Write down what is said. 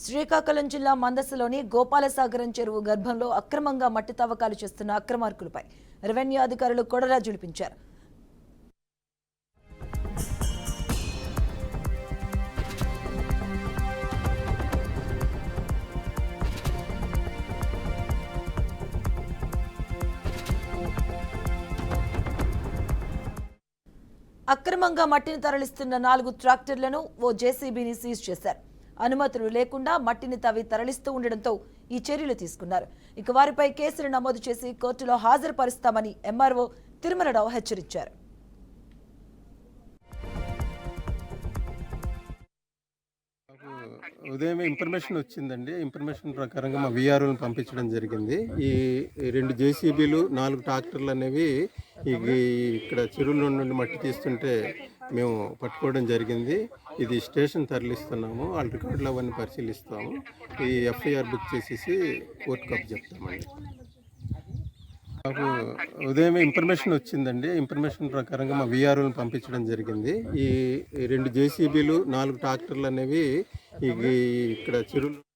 శ్రీకాకుళం జిల్లా మందసలోని గోపాలసాగరం చెరువు గర్భంలో అక్రమంగా మట్టి తవ్వకాలు చేస్తున్న అక్రమార్కులపై రెవెన్యూ అధికారులు కొడరా జులిపించారు. అక్రమంగా మట్టిని తరలిస్తున్న 4 ట్రాక్టర్లను ఓ జేసీబీని సీజ్ చేశారు. అనుమతులు లేకుండా మట్టిని తవ్వి తరలిస్తూ ఉండడంతో ఈ చర్యలు తీసుకున్నారు. ఇక వారిపై కేసులు నమోదు చేసి కోర్టులో హాజరుపరుస్తామని ఎంఆర్ఓ తిరుమలరావు హెచ్చరించారు. ఉదయం ఇన్ఫర్మేషన్ వచ్చిందండి. ఇన్ఫర్మేషన్ ప్రకారంగా మా వీఆర్ఓని పంపించడం జరిగింది. ఈ 2 జేసీబీలు 4 ట్రాక్టర్లు అనేవి ఇక్కడ చెరువులో నుండి మట్టి తీస్తుంటే మేము పట్టుకోవడం జరిగింది. ఇది స్టేషన్ తరలిస్తున్నాము. వాళ్ళ రికార్డులు అవన్నీ పరిశీలిస్తాము. ఈ ఎఫ్ఐఆర్ బుక్ చేసేసి కోర్టు కప్ చెప్తామండి. మాకు ఉదయం ఇన్ఫర్మేషన్ వచ్చిందండి. ఇన్ఫర్మేషన్ ప్రకారంగా మా వీఆర్ఓని పంపించడం జరిగింది. ఈ 2 జేసీబీలు 4 ట్రాక్టర్లు అనేవి ఇక్కడ చెరువులు